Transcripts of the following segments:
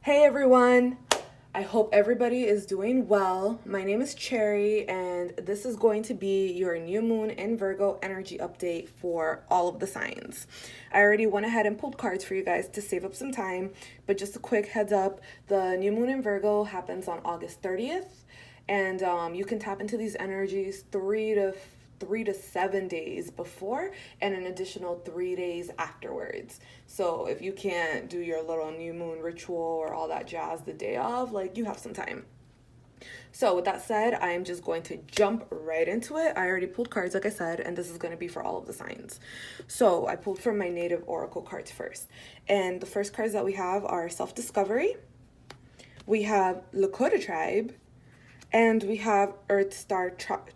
Hey everyone! I hope everybody is doing well. My name is Cherry, and this is going to be your new moon in Virgo energy update for all of the signs. I already went ahead and pulled cards for you guys to save up some time, but just a quick heads up, the new moon in Virgo happens on August 30th, and you can tap into these energies 3 to 7 days before and an additional 3 days afterwards. So if you can't do your little new moon ritual or all that jazz the day of, like, you have some time. So with that said, I am just going to jump right into it. I already pulled cards, like I said, and this is going to be for all of the signs. So I pulled from my native oracle cards first. And the first cards that we have are self-discovery. We have Lakota tribe, and we have Earth Star Chakra.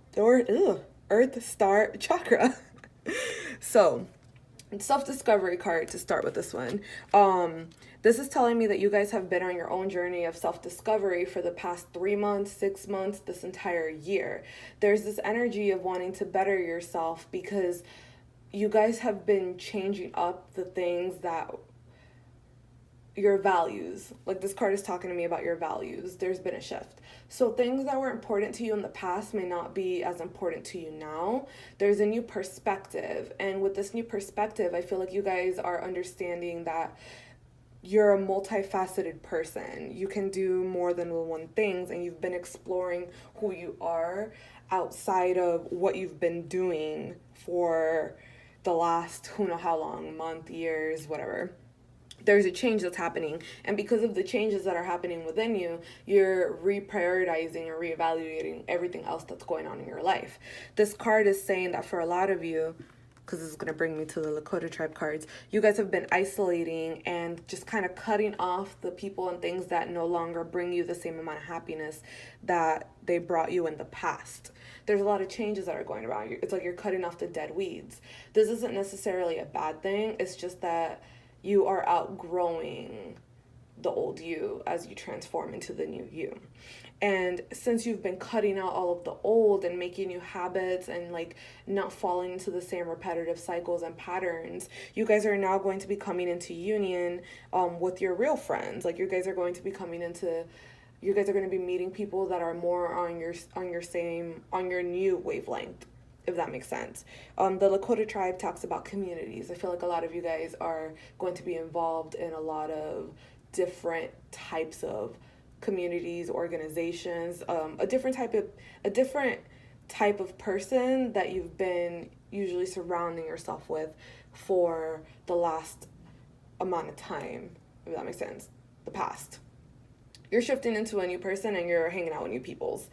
So, self-discovery card to start with this one. This is telling me that you guys have been on your own journey of self-discovery for the past 3 months, 6 months, this entire year. There's this energy of wanting to better yourself because you guys have been changing up the things that your values, like this card is talking to me about your values. There's been a shift, so things that were important to you in the past may not be as important to you now. There's a new perspective, and with this new perspective, I feel like you guys are understanding that you're a multifaceted person. You can do more than one things, and you've been exploring who you are outside of what you've been doing for the last who know how long, month, years, whatever. There's a change that's happening, and because of the changes that are happening within you, you're reprioritizing or reevaluating everything else that's going on in your life. This card is saying that for a lot of you, because this is going to bring me to the Lakota tribe cards, you guys have been isolating and just kind of cutting off the people and things that no longer bring you the same amount of happiness that they brought you in the past. There's a lot of changes that are going around. It's like you're cutting off the dead weeds. This isn't necessarily a bad thing. It's just that you are outgrowing the old you as you transform into the new you. And since you've been cutting out all of the old and making new habits and like not falling into the same repetitive cycles and patterns, you guys are now going to be coming into union with your real friends. Like you guys are going to be coming into you guys are going to be meeting people that are more on your new wavelength, if that makes sense. The Lakota tribe talks about communities. I feel like a lot of you guys are going to be involved in a lot of different types of communities, organizations, a different type of person that you've been usually surrounding yourself with for the last amount of time, if that makes sense, the past. You're shifting into a new person and you're hanging out with new peoples.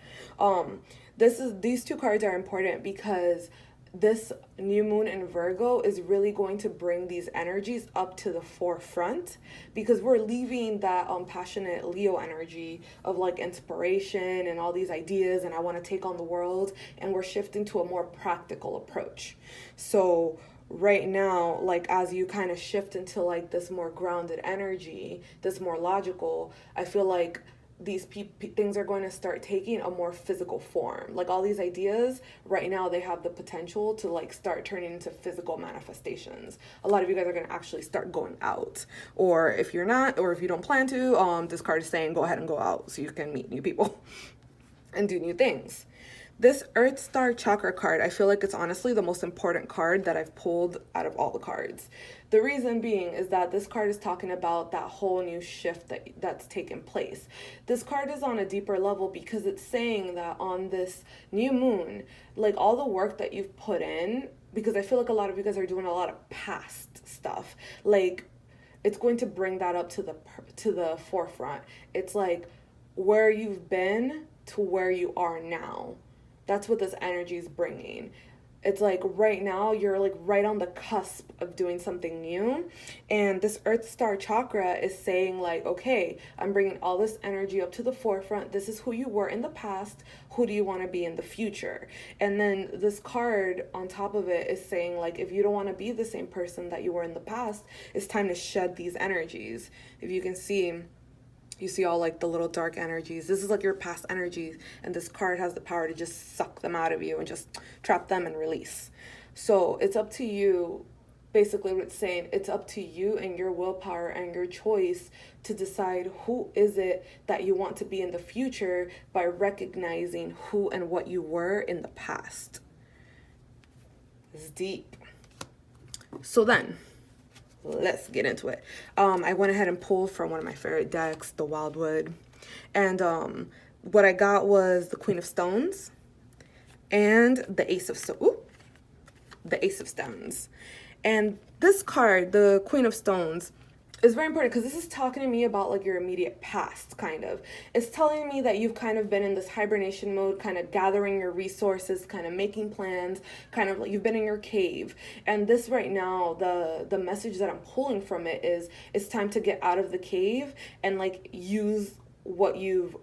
These two cards are important because this new moon in Virgo is really going to bring these energies up to the forefront, because we're leaving that passionate Leo energy of like inspiration and all these ideas and I want to take on the world, and we're shifting to a more practical approach. So right now, like as you kind of shift into like this more grounded energy, this more logical, I feel like these things are going to start taking a more physical form. Like all these ideas right now, they have the potential to like start turning into physical manifestations. A lot of you guys are going to actually start going out, or if you're not, or if you don't plan to, this card is saying go ahead and go out so you can meet new people and do new things. This Earth Star Chakra card, I feel like it's honestly the most important card that I've pulled out of all the cards. The reason being is that this card is talking about that whole new shift that's taken place. This card is on a deeper level because it's saying that on this new moon, like all the work that you've put in, because I feel like a lot of you guys are doing a lot of past stuff, like it's going to bring that up to the forefront. It's like where you've been to where you are now. That's what this energy is bringing. It's like right now you're like right on the cusp of doing something new, and this Earth Star Chakra is saying like, okay, I'm bringing all this energy up to the forefront. This is who you were in the past. Who do you want to be in the future? And then this card on top of it is saying like, if you don't want to be the same person that you were in the past, it's time to shed these energies. If you can see, you see all like the little dark energies. This is like your past energies, and this card has the power to just suck them out of you and just trap them and release. So it's up to you basically what it's saying, it's up to you and your willpower and your choice to decide who is it that you want to be in the future by recognizing who and what you were in the past. It's deep. So then, let's get into it. I went ahead and pulled from one of my favorite decks, the Wildwood. And what I got was the Queen of Stones and the Ace of Stones. And this card, the Queen of Stones, is very important because this is talking to me about like your immediate past, kind of. It's telling me that you've kind of been in this hibernation mode, kind of gathering your resources, kind of making plans, kind of like you've been in your cave. And this right now, the message that I'm pulling from it is it's time to get out of the cave and like use what you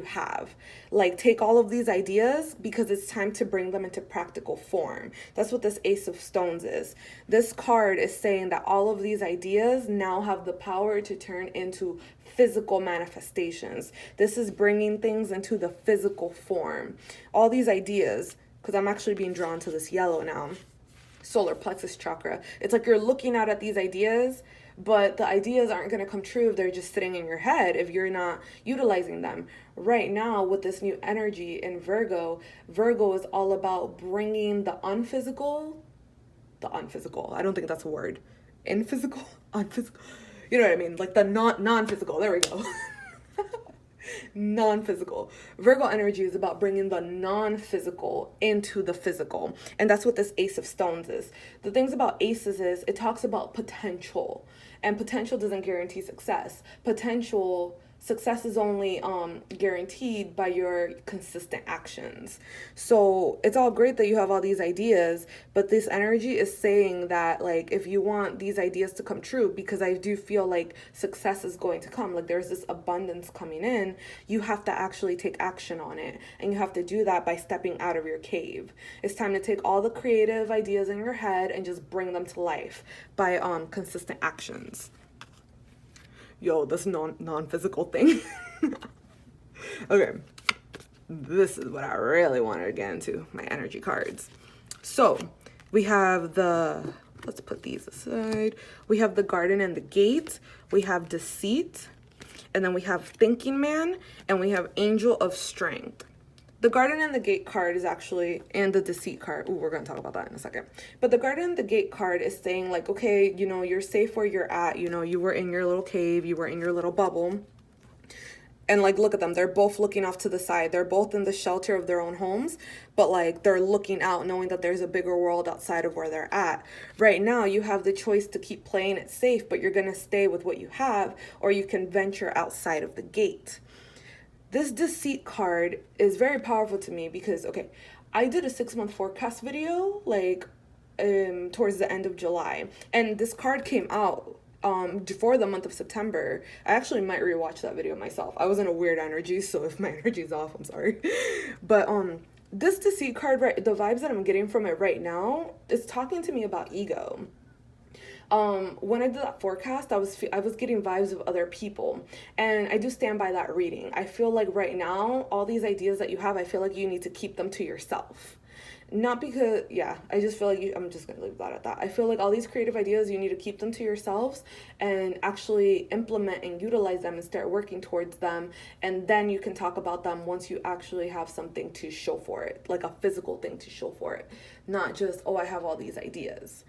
have. Like, take all of these ideas because it's time to bring them into practical form. That's what this Ace of Stones is. This card is saying that all of these ideas now have the power to turn into physical manifestations. This is bringing things into the physical form. All these ideas, because I'm actually being drawn to this yellow now, solar plexus chakra. It's like you're looking out at these ideas, but the ideas aren't going to come true if they're just sitting in your head, if you're not utilizing them. Right now, with this new energy in Virgo, Virgo is all about bringing the unphysical, I don't think that's a word, unphysical, you know what I mean? Like the non-physical, there we go. Non-physical. Virgo energy is about bringing the non-physical into the physical. And that's what this Ace of Stones is. The things about aces is it talks about potential. And potential doesn't guarantee success. Success is only guaranteed by your consistent actions. So it's all great that you have all these ideas, but this energy is saying that, like, if you want these ideas to come true, because I do feel like success is going to come, like there's this abundance coming in, you have to actually take action on it. And you have to do that by stepping out of your cave. It's time to take all the creative ideas in your head and just bring them to life by consistent actions. Yo, this non-physical thing. Okay, this is what I really wanted to get into, my energy cards. So we have let's put these aside. We have the Garden and the Gate. We have Deceit. And then we have Thinking Man. And we have Angel of Strength. The Garden and the Gate card is actually, and the Deceit card. Ooh, we're going to talk about that in a second. But the Garden and the Gate card is saying, like, okay, you know, you're safe where you're at. You know, you were in your little cave. You were in your little bubble. And, like, look at them. They're both looking off to the side. They're both in the shelter of their own homes. But, like, they're looking out, knowing that there's a bigger world outside of where they're at. Right now, you have the choice to keep playing it safe, but you're going to stay with what you have. Or you can venture outside of the gate. This Deceit card is very powerful to me because, okay, I did a 6-month forecast video, like, towards the end of July. And this card came out for the month of September. I actually might rewatch that video myself. I was in a weird energy, so if my energy's off, I'm sorry. But this Deceit card, right, the vibes that I'm getting from it right now is talking to me about ego. When I did that forecast, I was getting vibes of other people, and I do stand by that reading. I feel like right now, all these ideas that you have, I feel like you need to keep them to yourself. Not because, yeah, I just feel like I'm just going to leave that at that. I feel like all these creative ideas, you need to keep them to yourselves and actually implement and utilize them and start working towards them. And then you can talk about them once you actually have something to show for it, like a physical thing to show for it. Not just, oh, I have all these ideas.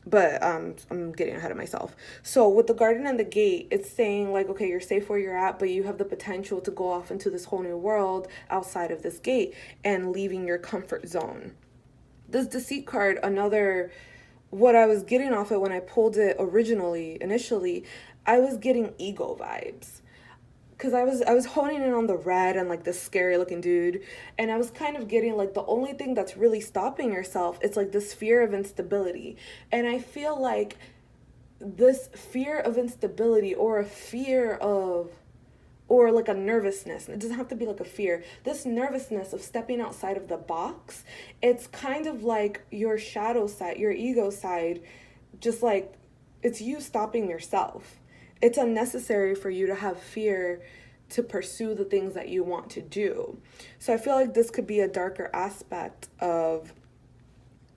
But I'm getting ahead of myself. So with the Garden and the Gate, it's saying, like, okay, you're safe where you're at, but you have the potential to go off into this whole new world outside of this gate and leaving your comfort zone. This Deceit card, what I was getting off it when I pulled it initially, I was getting ego vibes. Because I was honing in on the red and, like, this scary looking dude. And I was kind of getting, like, the only thing that's really stopping yourself is, like, this fear of instability. And I feel like this fear of instability or like a nervousness, it doesn't have to be like a fear. This nervousness of stepping outside of the box, it's kind of like your shadow side, your ego side, just like it's you stopping yourself. It's unnecessary for you to have fear to pursue the things that you want to do. So I feel like this could be a darker aspect of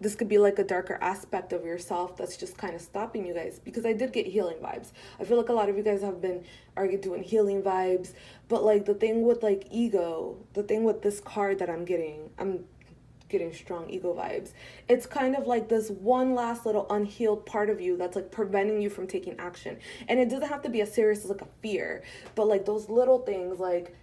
this could be like a darker aspect of yourself that's just kind of stopping you guys, because I did get healing vibes. I feel like a lot of you guys are doing healing vibes, but like the thing with like ego, the thing with this card that I'm getting strong ego vibes. It's kind of like this one last little unhealed part of you that's like preventing you from taking action. And it doesn't have to be as serious as like a fear, but like those little things like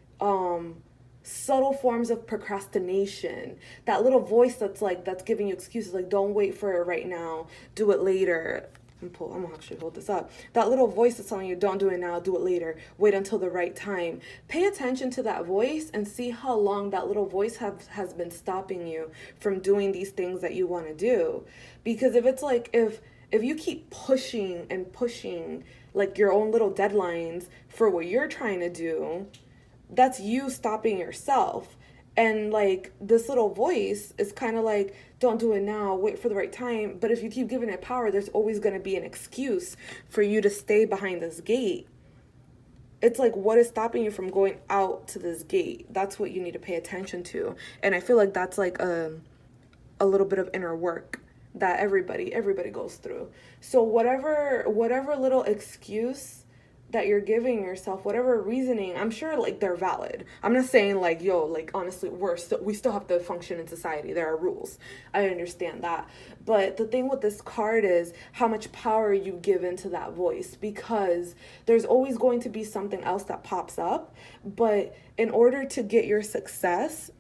subtle forms of procrastination, that little voice that's giving you excuses, like don't wait for it right now, do it later. I'm gonna actually hold this up. That little voice is telling you don't do it now, do it later, wait until the right time. Pay attention to that voice and see how long that little voice has been stopping you from doing these things that you want to do. Because if it's like if you keep pushing and pushing like your own little deadlines for what you're trying to do, that's you stopping yourself. And like this little voice is kind of like, don't do it now, wait for the right time. But if you keep giving it power, there's always going to be an excuse for you to stay behind this gate. It's like, what is stopping you from going out to this gate? That's what you need to pay attention to. And I feel like that's like a little bit of inner work that everybody goes through. So whatever little excuse that you're giving yourself, whatever reasoning, I'm sure like they're valid. I'm not saying like, yo, like honestly, we still have to function in society. There are rules. I understand that. But the thing with this card is how much power you give into that voice, because there's always going to be something else that pops up. But in order to get your success,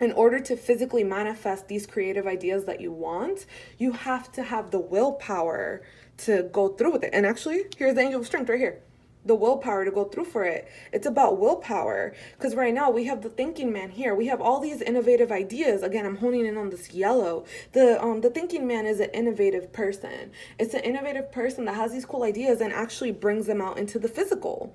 in order to physically manifest these creative ideas that you want, you have to have the willpower to go through with it. And actually, here's the angel of strength right here. The willpower to go through for it. It's about willpower, because right now we have the thinking man here. We have all these innovative ideas. Again, I'm honing in on this yellow. The thinking man is an innovative person. It's an innovative person that has these cool ideas and actually brings them out into the physical.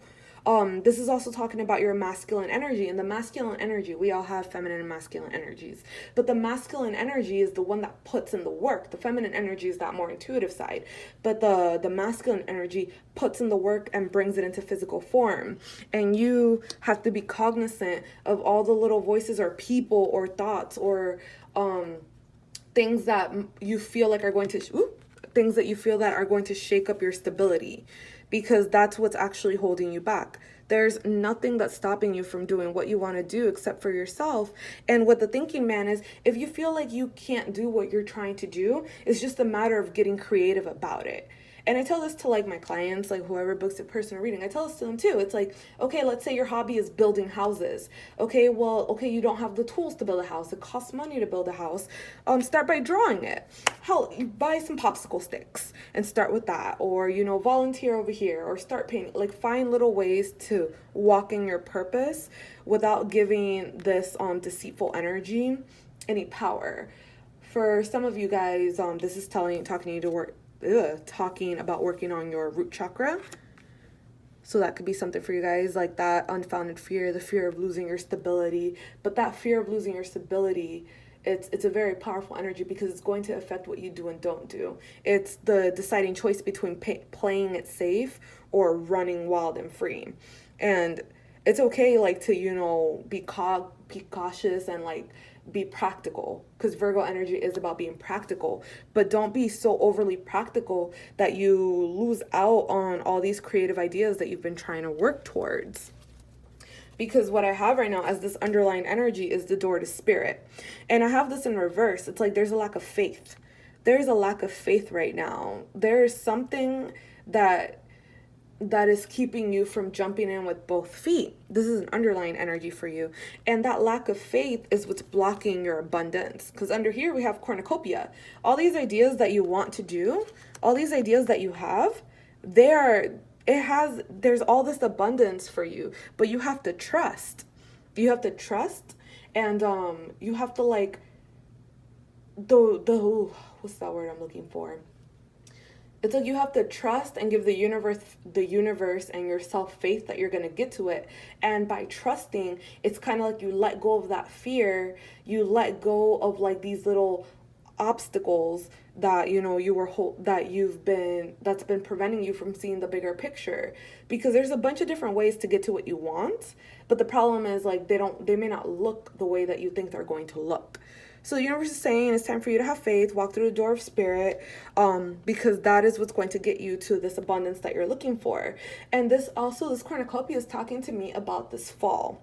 This is also talking about your masculine energy. And the masculine energy, we all have feminine and masculine energies, but the masculine energy is the one that puts in the work. The feminine energy is that more intuitive side, but the masculine energy puts in the work and brings it into physical form. And you have to be cognizant of all the little voices or people or thoughts or things that you feel like are going to things that you feel that are going to shake up your stability, because that's what's actually holding you back. There's nothing that's stopping you from doing what you want to do except for yourself. And what the thinking man is, if you feel like you can't do what you're trying to do, it's just a matter of getting creative about it. And I tell this to like my clients, like whoever books a personal reading, I tell this to them too. It's like, okay, let's say your hobby is building houses. Okay, you don't have the tools to build a house. It costs money to build a house. Start by drawing it. Hell, you buy some popsicle sticks and start with that. Or, volunteer over here or start painting. Like find little ways to walk in your purpose without giving this deceitful energy any power. For some of you guys, this is talking you to work. Talking about working on your root chakra. So that could be something for you guys, like that unfounded fear, the fear of losing your stability. But that fear of losing your stability, it's a very powerful energy, because it's going to affect what you do and don't do. It's the deciding choice between playing it safe or running wild and free. And it's okay like to be cautious and like be practical, because Virgo energy is about being practical, but don't be so overly practical that you lose out on all these creative ideas that you've been trying to work towards. Because what I have right now as this underlying energy is the door to spirit, and I have this in reverse. It's like there's a lack of faith. There's a lack of faith right now. There's something that is keeping you from jumping in with both feet. This is an underlying energy for you. And that lack of faith is what's blocking your abundance. Because under here we have cornucopia. All these ideas that you want to do, all these ideas that you have, there's all this abundance for you. But you have to trust. You have to trust, and you have to like what's that word I'm looking for? It's like you have to trust and give the universe and yourself faith that you're going to get to it. And by trusting, it's kind of like you let go of that fear. You let go of like these little obstacles that that's been preventing you from seeing the bigger picture. Because there's a bunch of different ways to get to what you want, but the problem is like they may not look the way that you think they're going to look. So the universe is saying it's time for you to have faith, walk through the door of spirit, because that is what's going to get you to this abundance that you're looking for. And this cornucopia is talking to me about this fall.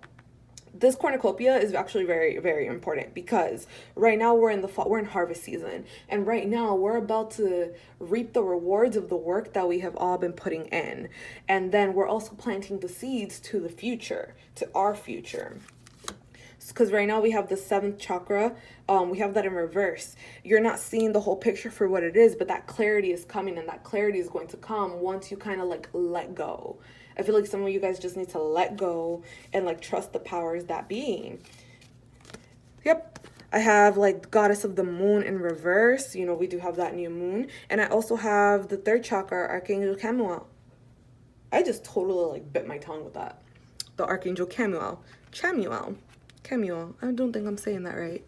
This cornucopia is actually very, very important because right now we're in the fall, we're in harvest season, and right now we're about to reap the rewards of the work that we have all been putting in. And then we're also planting the seeds to the future, to our future. Because right now we have the 7th chakra, we have that in reverse. You're not seeing the whole picture for what it is, but that clarity is coming, and that clarity is going to come once you kind of like let go. I feel like some of you guys just need to let go and like trust the powers that be. Yep. I have like goddess of the moon in reverse. You know, we do have that new moon. And I also have the 3rd chakra, Archangel Chamuel. I just totally like bit my tongue with that. The Archangel Chamuel. Chamuel. I don't think I'm saying that right.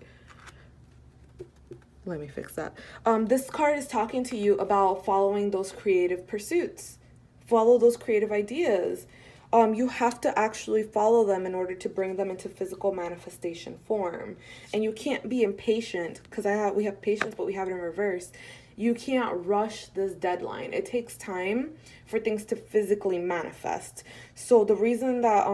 Let me fix that. This card is talking to you about following those creative pursuits. Follow those creative ideas. You have to actually follow them in order to bring them into physical manifestation form. And you can't be impatient, because we have patience, but we have it in reverse. You can't rush this deadline. It takes time for things to physically manifest. So the reason that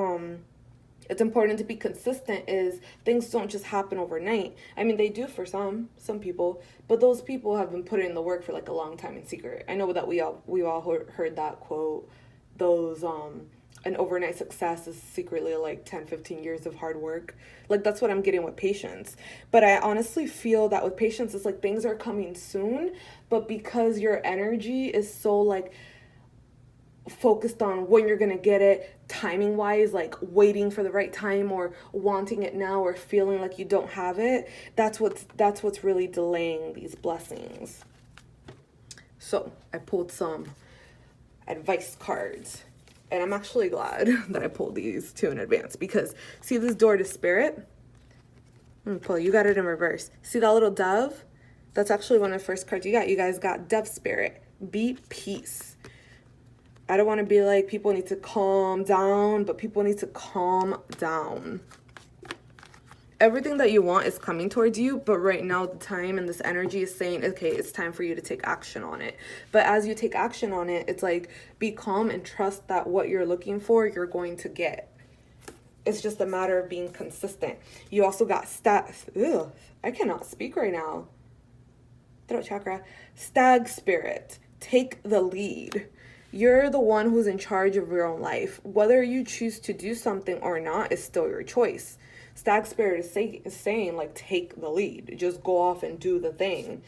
it's important to be consistent is things don't just happen overnight. I mean, they do for some people, but those people have been putting in the work for like a long time in secret. I know that we all heard that quote, an overnight success is secretly like 10-15 years of hard work. Like, that's what I'm getting with patience. But I honestly feel that with patience, it's like things are coming soon, but because your energy is so like focused on when you're gonna get it, timing wise, like waiting for the right time or wanting it now or feeling like you don't have it, that's what's really delaying these blessings. So I pulled some advice cards, and I'm actually glad that I pulled these two in advance, because see this door to spirit? You got it in reverse. See that little dove? That's actually one of the first cards you got. You guys got dove spirit. Be peace. I don't want to be like, people need to calm down, but people need to calm down. Everything that you want is coming towards you, but right now the time and this energy is saying, okay, it's time for you to take action on it. But as you take action on it, it's like, be calm and trust that what you're looking for, you're going to get. It's just a matter of being consistent. You also got I cannot speak right now. Throat chakra. Stag spirit. Take the lead. You're the one who's in charge of your own life. Whether you choose to do something or not is still your choice. Stag spirit is saying, like, take the lead. Just go off and do the thing.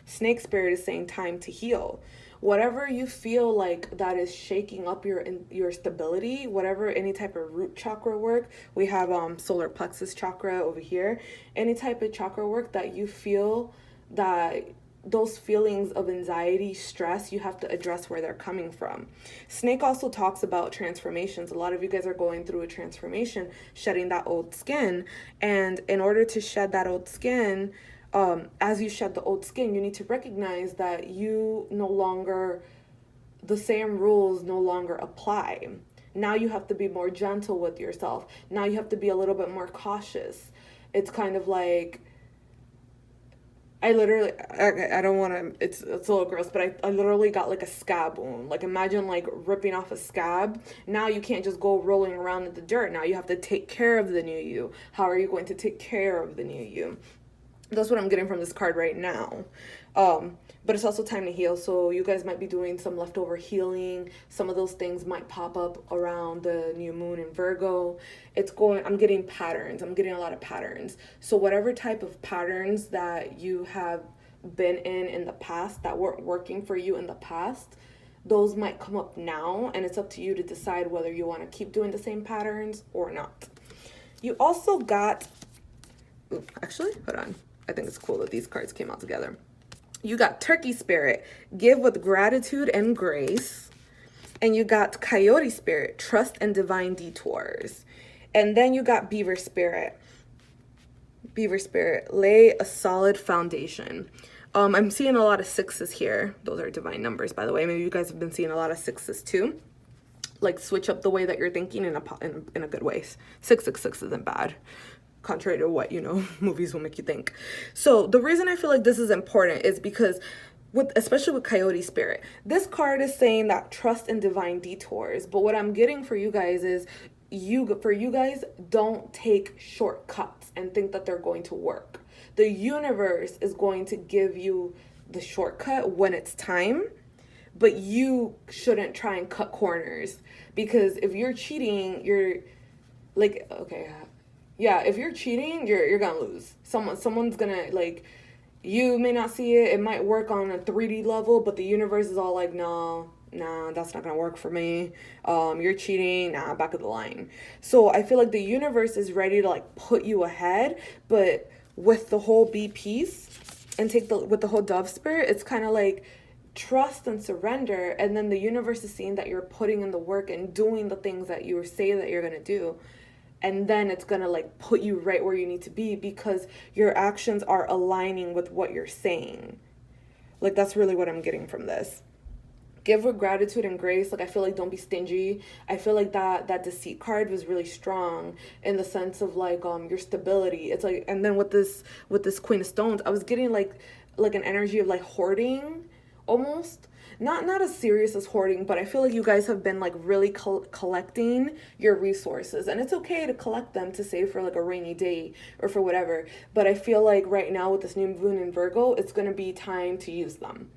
Snake spirit is saying time to heal. Whatever you feel like that is shaking up your stability, whatever, any type of root chakra work, we have solar plexus chakra over here. Any type of chakra work that you feel that those feelings of anxiety, stress, you have to address where they're coming from. Snake also talks about transformations. A lot of you guys are going through a transformation, shedding that old skin. And in order to shed that old skin, as you shed the old skin, you need to recognize that the same rules no longer apply. Now you have to be more gentle with yourself. Now you have to be a little bit more cautious. It's kind of like, I don't want to, it's a little gross, but I literally got like a scab wound. Like, imagine like ripping off a scab. Now you can't just go rolling around in the dirt. Now you have to take care of the new you. How are you going to take care of the new you? That's what I'm getting from this card right now. But it's also time to heal. So you guys might be doing some leftover healing. Some of those things might pop up around the new moon in Virgo. I'm getting patterns. I'm getting a lot of patterns. So whatever type of patterns that you have been in the past that weren't working for you in the past, those might come up now. And it's up to you to decide whether you want to keep doing the same patterns or not. You also got, actually, hold on. I think it's cool that these cards came out together. You got turkey spirit, give with gratitude and grace. And you got coyote spirit, trust and divine detours. And then you got beaver spirit. Beaver spirit, lay a solid foundation. I'm seeing a lot of 6s here. Those are divine numbers, by the way. Maybe you guys have been seeing a lot of 6s too. Like, switch up the way that you're thinking in a good way. 666 isn't bad. contrary to what, movies will make you think. So the reason I feel like this is important is because especially with Coyote Spirit, this card is saying that trust in divine detours. But what I'm getting for you guys is for you guys, don't take shortcuts and think that they're going to work. The universe is going to give you the shortcut when it's time, but you shouldn't try and cut corners, because if you're cheating, you're like, okay, yeah, if you're cheating, you're gonna lose. Someone's gonna, like, you may not see it. It might work on a 3D level, but the universe is all like, no, nah, that's not gonna work for me. You're cheating. Nah, back of the line. So I feel like the universe is ready to, like, put you ahead, but with the whole be peace and with the whole dove spirit, it's kind of like trust and surrender, and then the universe is seeing that you're putting in the work and doing the things that you say that you're gonna do. And then it's going to, like, put you right where you need to be, because your actions are aligning with what you're saying. Like, that's really what I'm getting from this. Give with gratitude and grace. Like, I feel like don't be stingy. I feel like that deceit card was really strong in the sense of, like, your stability. It's like, and then with this Queen of Stones, I was getting like an energy of, like, hoarding almost. Not as serious as hoarding, but I feel like you guys have been, like, really collecting your resources, and it's okay to collect them to save for, like, a rainy day or for whatever. But I feel like right now with this new moon in Virgo, it's going to be time to use them.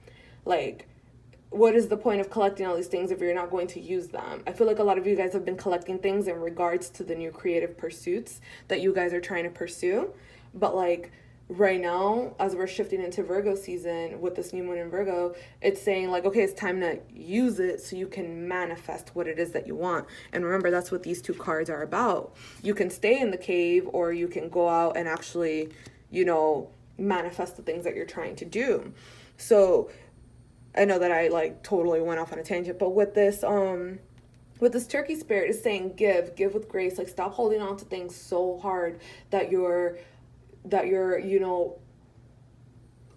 Like, what is the point of collecting all these things if you're not going to use them? I feel like a lot of you guys have been collecting things in regards to the new creative pursuits that you guys are trying to pursue, but, like, right now, as we're shifting into Virgo season with this new moon in Virgo, it's saying, like, okay, it's time to use it so you can manifest what it is that you want. And remember, that's what these two cards are about. You can stay in the cave, or you can go out and actually, manifest the things that you're trying to do. So I know that I, like, totally went off on a tangent, but with this turkey spirit is saying give with grace. Like, stop holding on to things so hard that you're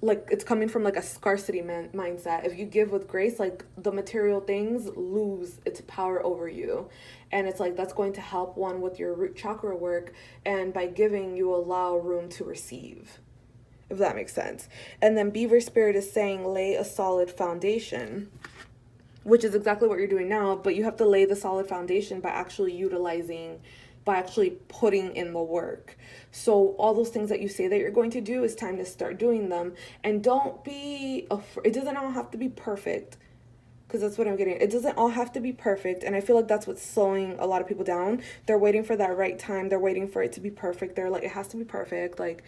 like, it's coming from, like, a scarcity mindset. If you give with grace, like, the material things lose its power over you, and it's like that's going to help one with your root chakra work, and by giving you allow room to receive, if that makes sense. And then Beaver Spirit is saying lay a solid foundation, which is exactly what you're doing now, but you have to lay the solid foundation by actually putting in the work. So all those things that you say that you're going to do, it's time to start doing them. And don't be afraid. It doesn't all have to be perfect, because that's what I'm getting. It doesn't all have to be perfect. And I feel like that's what's slowing a lot of people down. They're waiting for that right time. They're waiting for it to be perfect. They're like, it has to be perfect. Like,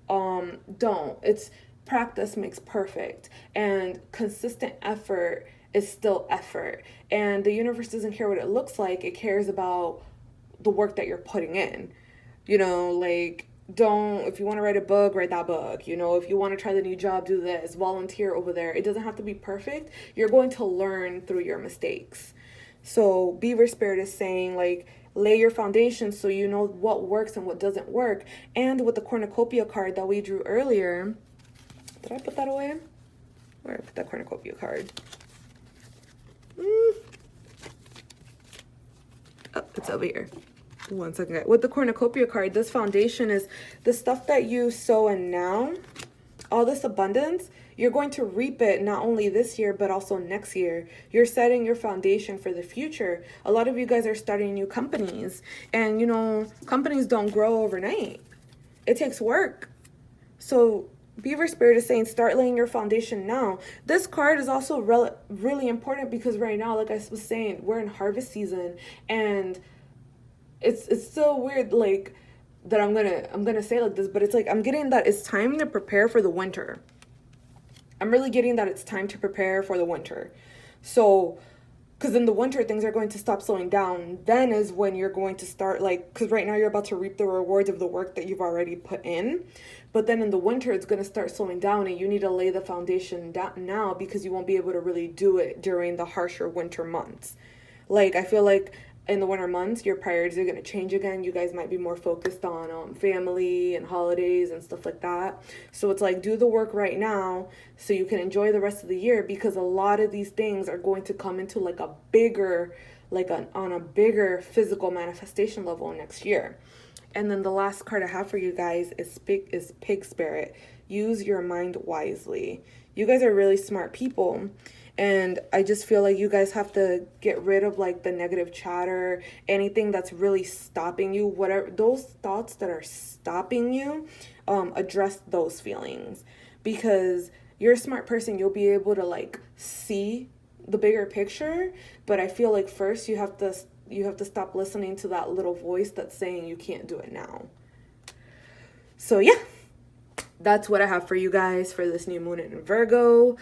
don't. It's practice makes perfect. And consistent effort is still effort. And the universe doesn't care what it looks like. It cares about the work that you're putting in. Like, if you want to write a book, write that book. If you want to try the new job, do this, volunteer over there. It doesn't have to be perfect. You're going to learn through your mistakes. So Beaver Spirit is saying, like, lay your foundation so you know what works and what doesn't work. And with the cornucopia card that we drew earlier, did I put that away? Where did I put that cornucopia card? Oh, it's over here. One second. With the cornucopia card, this foundation is the stuff that you sow in now. All this abundance, you're going to reap it not only this year, but also next year. You're setting your foundation for the future. A lot of you guys are starting new companies, and companies don't grow overnight. It takes work. So Beaver Spirit is saying start laying your foundation now. This card is also really important because right now, like I was saying, we're in harvest season, and it's so weird, like, that I'm gonna say like this, but it's like I'm getting that it's time to prepare for the winter. I'm really getting that it's time to prepare for the winter. So, because in the winter things are going to stop slowing down. Then is when you're going to start, like, because right now you're about to reap the rewards of the work that you've already put in. But then in the winter it's going to start slowing down, and you need to lay the foundation down now, because you won't be able to really do it during the harsher winter months. Like, I feel like in the winter months, your priorities are going to change again. You guys might be more focused on family and holidays and stuff like that. So it's like, do the work right now so you can enjoy the rest of the year, because a lot of these things are going to come into like a bigger like on a bigger physical manifestation level next year. And then the last card I have for you guys is Pig Spirit. Use your mind wisely. You guys are really smart people. And I just feel like you guys have to get rid of like the negative chatter, anything that's really stopping you, whatever those thoughts that are stopping you, address those feelings. Because you're a smart person, you'll be able to like see the bigger picture, but I feel like first you have to stop listening to that little voice that's saying you can't do it now. So yeah, that's what I have for you guys for this new moon in Virgo.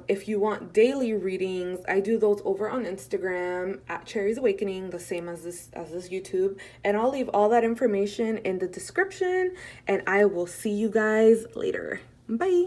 If you want daily readings, I do those over on Instagram at Cherry's Awakening, the same as this YouTube. And I'll leave all that information in the description, and I will see you guys later. Bye.